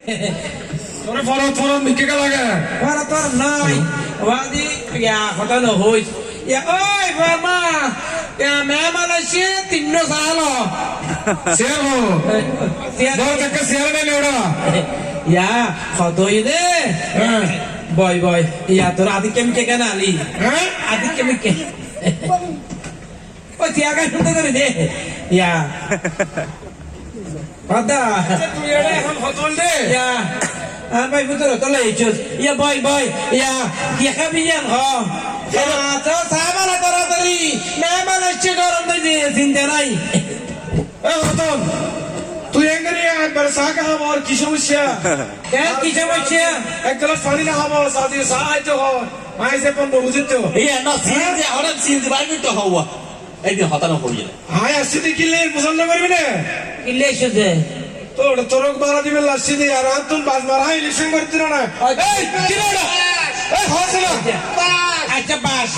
তোরে ফরত মিকে লাগে ফরত নাই ওয়াদি ইয়া কথা ন হই ইয়া ওই বাবা ইয়া মেহমান আসে তিননো সালো শেয়ার হো দর টাকা শেয়ার নে নেড়া ইয়া খতই দে বয় বয় ইয়া তোর আদি কেমকে কেন আলি হ্যাঁ আদি কেমকে ও তিয়াগা শুনতে করে দে ইয়া Ada. তুই এড়ে এখন হতল দে Ya. Apa ibu tu tolong ijus. Ya boy boy. Ya. Dia kabiyan ho. তো সাবালা তাড়াতাড়ি মেহমান আসছে গরম দিতে চিন্তা নাই এ হতল তুই এঙ্গরি একবার চা খাবো আর কি সমস্যা কেন কি সমস্যা এক গ্লাস পানি না খাবো সাথে চা আইতো হয় মাইসে পন বুঝিত ইয়া না সিনজে হঠাৎ সিনজে বাইরে তো হওয়া একদিন হতানো হইয়ে হাই আসছি কিলে পছন্দ করবি না কিলে এসেছে তোর তোরক মারা দিবে লাসি দি আর তুই বাস মারা ইলেকশন করছিস না এই কি রে এই হসলা আচ্ছা বাস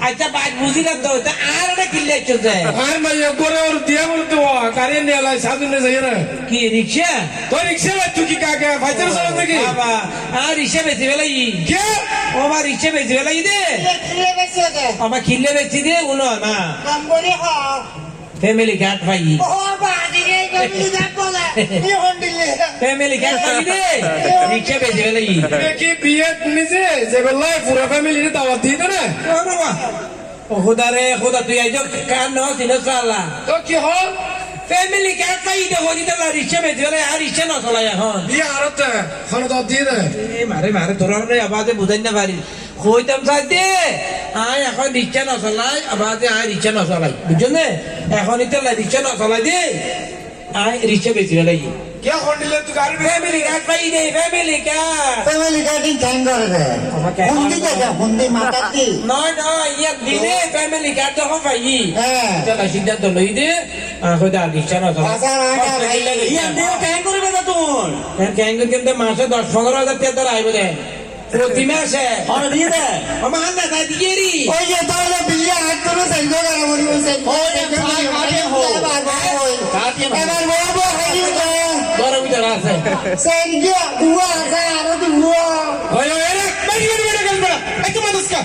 আচ্ছা বাস বুঝি না তো আর একটা কিলে এসেছে আর মাইয়া করে ওর দিয়া বলতো গাড়ি নিয়ে লাই সাধুনে যাই না কি রিক্সা তো রিক্সা লা তুই কি কাকে ফাইটার চলত নাকি বাবা আর রিক্সা বেশি বেলাই কে ও মা রিক্সা বেশি বেলাই দে কিলে বেচে দে আমার কিলে বেশি দে উনো না নাম্বারে হ ফ্যামিলি কার্ড পাই ও বাদিকে গলি যা বলে কি হন্ডিলে ফ্যামিলি কার্ড পাই দে রিক্সা বেশি বেলাই কি বিয়ে নিজে যে বললাই পুরো ফ্যামিলির দাওয়াত দিই তো না ও খোদা রে খোদা তুই আইজ কান ন সিনো সালা তো কি হল ফ্যামিলি কার্ড পাই দে হদি তো রিক্সা বেশি বেলাই আর রিক্সা না চলাই এখন বিয়ে আরতে খানো দাওয়াত দিয়ে দে এ মারে মারে তোরা রে আবাজে বুঝাই না পারি কইতাম সাথে আই এখন রিক্সা না চলাই আবাজে আই রিক্সা না চলাই বুঝছো না এখন ইতে রিক্সা না চলাই দে আই রিক্সা বেশি বেলাই কে হন্ডিলে তুই গাড়ি ফ্যামিলি কার্ড পাই দে family card family cutting time করে দে হন্ডি দে হন্ডি মাথা দি নয় নয় ইয়া দিনে ফ্যামিলি কার্ড যখন পাই হ্যাঁ চলা সিদ্ধান্ত লই দে কইতা রিক্সা না চলাই আচ্ছা রাখা ভাই ইয়া দেও কেন করবে না তোর ক্যাঙ্গ কিন্তু মাসে 10-15 হাজার টাকা আইব দে প্রতি মাসে আর দিয়ে দে আমার না তাই দিয়ে রি ওই যে তাহলে বিয়ে হাত করে সাইড করে মরি বসে এবার বলবো হাইও তো বড় ভিতর আছে সেন গিয়া দুয়া আছে আর দুয়া ওই ওই রে বাড়ি বাড়ি বাড়ি গেল বড় একটু মাদসকা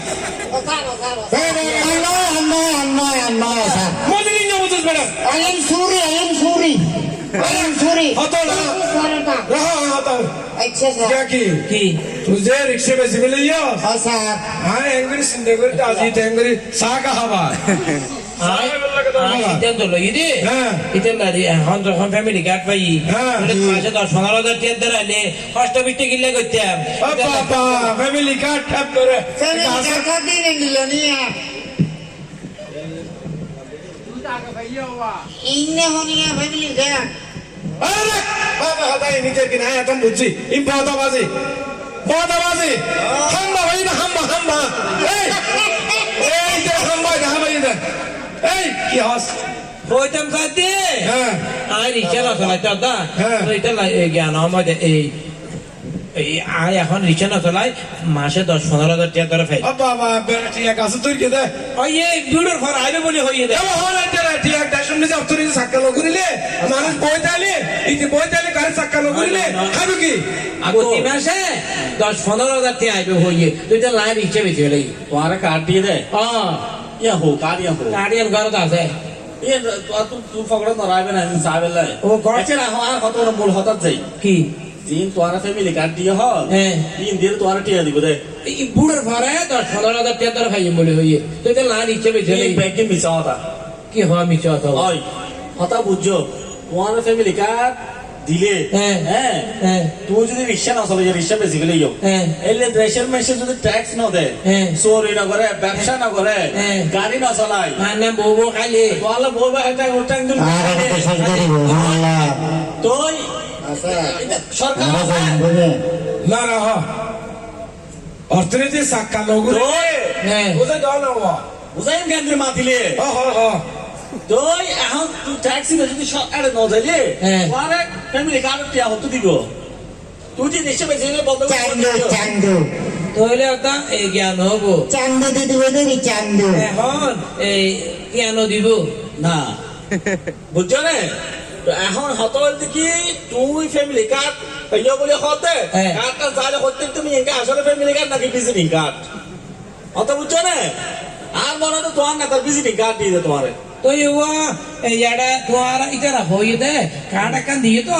আন্না মদিনি নিয়ে বুঝছ বড় I am sorry হতল রাহ হতল আচ্ছা স্যার কি तुझे रिक्शे में सिविल लिया হ্যাঁ স্যার हाँ एंगरी सिंधे करी ताजी एंगरी साका हवा সিদ্ধান্ত লই দে হ্যাঁ। ইতে লারি এখন যখন ফ্যামিলি কার্ড পাই হ্যাঁ। মাসে 10-15 হাজার টাকা ধরাইলে কষ্ট বিটে কিনলে করতাম पापा फैमिली का टैप करे ফ্যামিলি কাটা দিন দিল নিয়া ইন্নে হনিয়া ফ্যামিলি কাট अरे बाबा हटाई नीचे की ना तुम बुझी इन बहुत आवाज़ी हम भाई ना हम ए इधर हम इधर ए क्या हस কইতাম সাথে হ্যাঁ আই রিক্সা না চলাই তো দা হ্যাঁ। তো এটা জ্ঞান আমাদের এই আই এখন রিক্সা না চলাই মাসে 10-15 হাজার টাকা ধরে পাই अब बाबा बेटी एक आसु तुर के दे ওই এই ভিডিওর পর আইবে বলি হইয়ে দে এবার হল এটা ঠিক একটা শুনলে যাব তুই সাক্কা লগরিলে মানুষ বইতালে এই যে বইতালে কারে সাক্কা লগরিলে খাবে কি প্রতি মাসে 10-15 হাজার টাকা আইবে হইয়ে তুই তো লাইন রিক্সা বেচে গেলি তোমার কাট দিয়ে দে ইয়া হো কাট ইয়া হো গাড়িয়ান ঘরত আছে এ তুই ফকড় না রাইবে না সাবেল লাই ও ঘর আচ্ছা না আর কত মূল হঠাৎ যাই কি জিন তোমার ফ্যামিলি কাট দিয়ে হল হ্যাঁ দিন দিয়ে তোমার টিয়া দিব দে এই বুড়োর পরে 10-15 হাজার টাকা ধরে খাইয়ে বলে হইয়ে তুই তো লাইন রিক্সা বেচে এই গেলি ব্যাংকে মিছা হতা কি হয় মিছা তো ওই হতা বুঝছো তোমার ফ্যামিলি কাট দিলে হ্যাঁ। হ্যাঁ হ্যাঁ তুই যদি রিক্সা না চলে রিক্সা বেশি গেলে হ্যাঁ এলে দেশের মেশে যদি ট্যাক্স না দেয় হ্যাঁ। চোরি না করে ব্যবসা না করে হ্যাঁ। গাড়ি না চালায় মানে বউ খাইলে তাহলে বউ একটা ওটা একদম তুই সরকার না না হ অর্থনীতি সাক্কা লগরি হ্যাঁ বুঝে দাও না ও বুঝাইম কেন্দ্রে মাতিলে হ হ হ তুই এখন তুই ট্যাক্সি যদি সরকারে না যাইলে হ্যাঁ। তোমার ফ্যামিলি কার্ড টিয়া হতো দিব তুই যে দেশে বেঁচে বন্ধ চান্দু তাহলে ওটা এই জ্ঞান হবো চান্দু দিদি বলি চান্দু এখন এই জ্ঞান দিব না বুঝছো রে তো এখন হত বলতে কি তুই ফ্যামিলি কার্ড পাইও বলে হতে হ্যাঁ। কার্ডটা যাইলে হতে তুমি এঙ্গে আসলে ফ্যামিলি কার্ড নাকি ভিজিটিং কার্ড অত বুঝছো না আর মনে হয় তোমার না তার ভিজিটিং কার্ড দিয়ে দে তোমারে তো ইউয়া ইয়াডা তোমার ইটা রাখো ইতে কার্ড একখান দিয়ে তো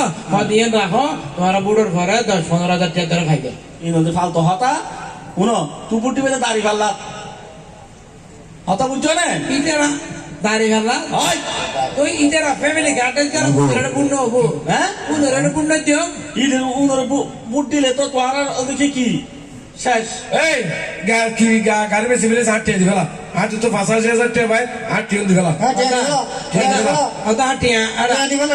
দিয়ে রাখো তোমার বুড়োর ঘরে 10-15 হাজার টাকা ধরে খাইবে এই নদী ফালতু হতা শুনো তুই পুটি বেঁধে দাড়ি ফাল্লা হতা বুঝছো না ইটারা দাঁড়ি ফেললা হয় তুই ইটারা ফ্যামিলি গার্ডেন যারা পুনরায় পূর্ণ হবো হ্যাঁ পুনরায় পূর্ণ দিও ঈদের উনরে বুট দিলে তো তোমার ওদিকে কি শেষ এই গাড়ি বেশি ফেলে 60 টাকা দিবেলা আর তো 85,000 টাকা ভাই 8 টাকা দিবেলা হ্যাঁ টিয়া দিবেলা টিয়া দিবেলা অত হাটিয়া আর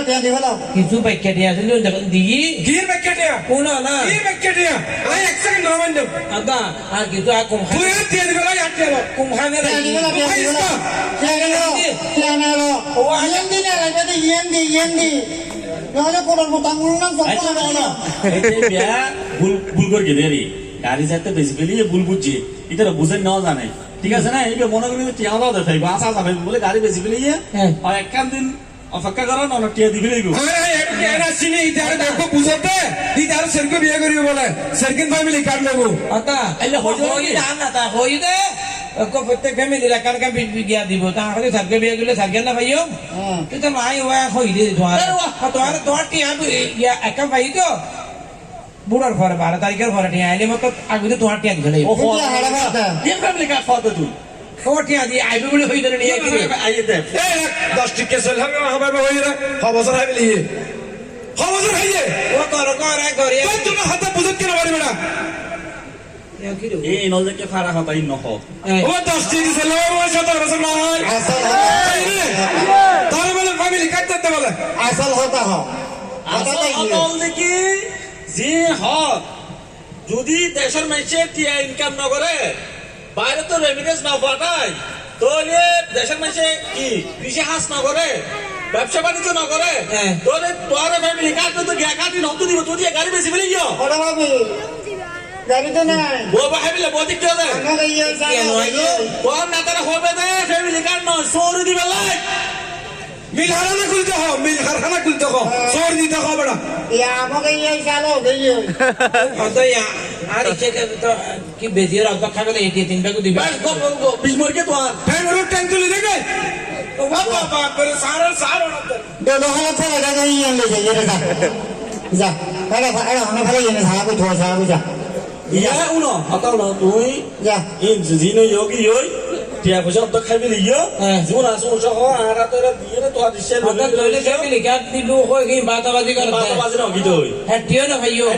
টিয়া দিবেলা কিছু প্যাকেট দিয়ে আসলে যখন দিই গির প্যাকেটিয়া কোন না গির প্যাকেটিয়া আই এক সেকেন্ড রমান দেব আদা আর কিছু আর কম খাই তুই আর টাকা দিবেলা 8 টাকা কম খাবে টিয়া দিবেলা টিয়া দিবেলা টিয়া দিবেলা টিয়া নেলো ইয়েন্দি না লাগে ইয়েন্দি নাহলে কোড়ার মতো আঙুল নাম সব আচ্ছা করে না এই বিয়া ভুল করে গেলে রে গাড়ি যাতে বেসিক্যালি ভুল বুঝছে এটা বুঝে নেওয়া জানে ঠিক আছে না এই মনে করি টিয়া দাও দেখাই বা আসা যাবে বলে গাড়ি বেসিক্যালি আর একখান দিন অপেক্ষা করো না টিয়া দিবি লাগবে আরে এরা সিনে ইদারে দেখো বুঝতে ইদারে সরকে বিয়ে করিও বলে সরকিন ফ্যামিলি কার্ড নেবো আদা এলে হই না তা হই দে প্রত্যেক ফ্যামিলি রাখার কা বিয়া দিব তা আমাদের সারকে বিয়ে গেলে সারকে না ভাইও তুই তো নাই ওয়া হই দে তোমার টিয়া ইয়া একা ভাই তো বুড়ার ঘরে 12 তারিখের ঘরে টিয়া আইলে মতো আগে তোমার টিয়া দিলে ও টিয়া হারা কথা কি ফ্যামিলি কার্ড ফটো তুই ও টিয়া দিয়ে আইবে বলে হই ধরে নিয়ে গিয়ে আইয়ে দে এই 10 টাকা সেল হবে হই রে খবর হাইলি খবর হাইয়ে ও করে তুই তুমি হাতে বুঝত কেন পারি বেটা এই নলকে ফাড়া হতাই নহ ও 10 টাকা সেল হবে 17 বছর না হয় আসল তার বলে ফ্যামিলি কার্ড দিতে বলে আসল হতা হ আসল হতল দেখি যে হক যদি দেশের মানুষে টিয়া ইনকাম না করে বাইরে তো রেমিটেন্স না পাঠায় তাহলে দেশের মানুষে কি কৃষি হাস না করে ব্যবসা বাণিজ্য না করে হ্যাঁ। তাহলে তোর ফ্যামিলি কার্ড তো কাটি নত দিব তুই গাড়ি বেশি ফেলে গিয়ে ওটা ভাবি গাড়ি তো নাই বউ ভাবিলে বদি কেউ দেয় আমাকে ইয়ে জানো তোর না তারা হবে দে ফ্যামিলি কার্ড নয় সৌরি দিবে লাই মিল হারানা খুলতে হো মিল হারানা খুলতে হো সর দিতে হো বেটা ইয়া আমাকে ইয়ে জানো গইয়ে অত আর ইচ্ছে তো কি বেশি রাত খাবে এই 3 ব্যাগ দিবে বিজমরকে তো আর ফ্যামিলি ট্যাঙ্ক তুলি দেখে ও বাবা করে সারা দোলো হালা ফেলে দাও ইয়ে লে যাই যা আরে আমরা ভালো ইয়ে না কই থোয়া সারা যা ইয়া উনো হতাও না তুই যা ইন জিনো যোগী হই টিয়া পয়সা তো খাইবি লিও জীবন আসো সহ আর তোরা দিয়ে তো আর দিছে অত দইলে ফ্যামিলি কার্ড দিলু কই কি বাতাবাজি করে বাজি না গিয়ে হই হ্যাঁ টিও না ভাইও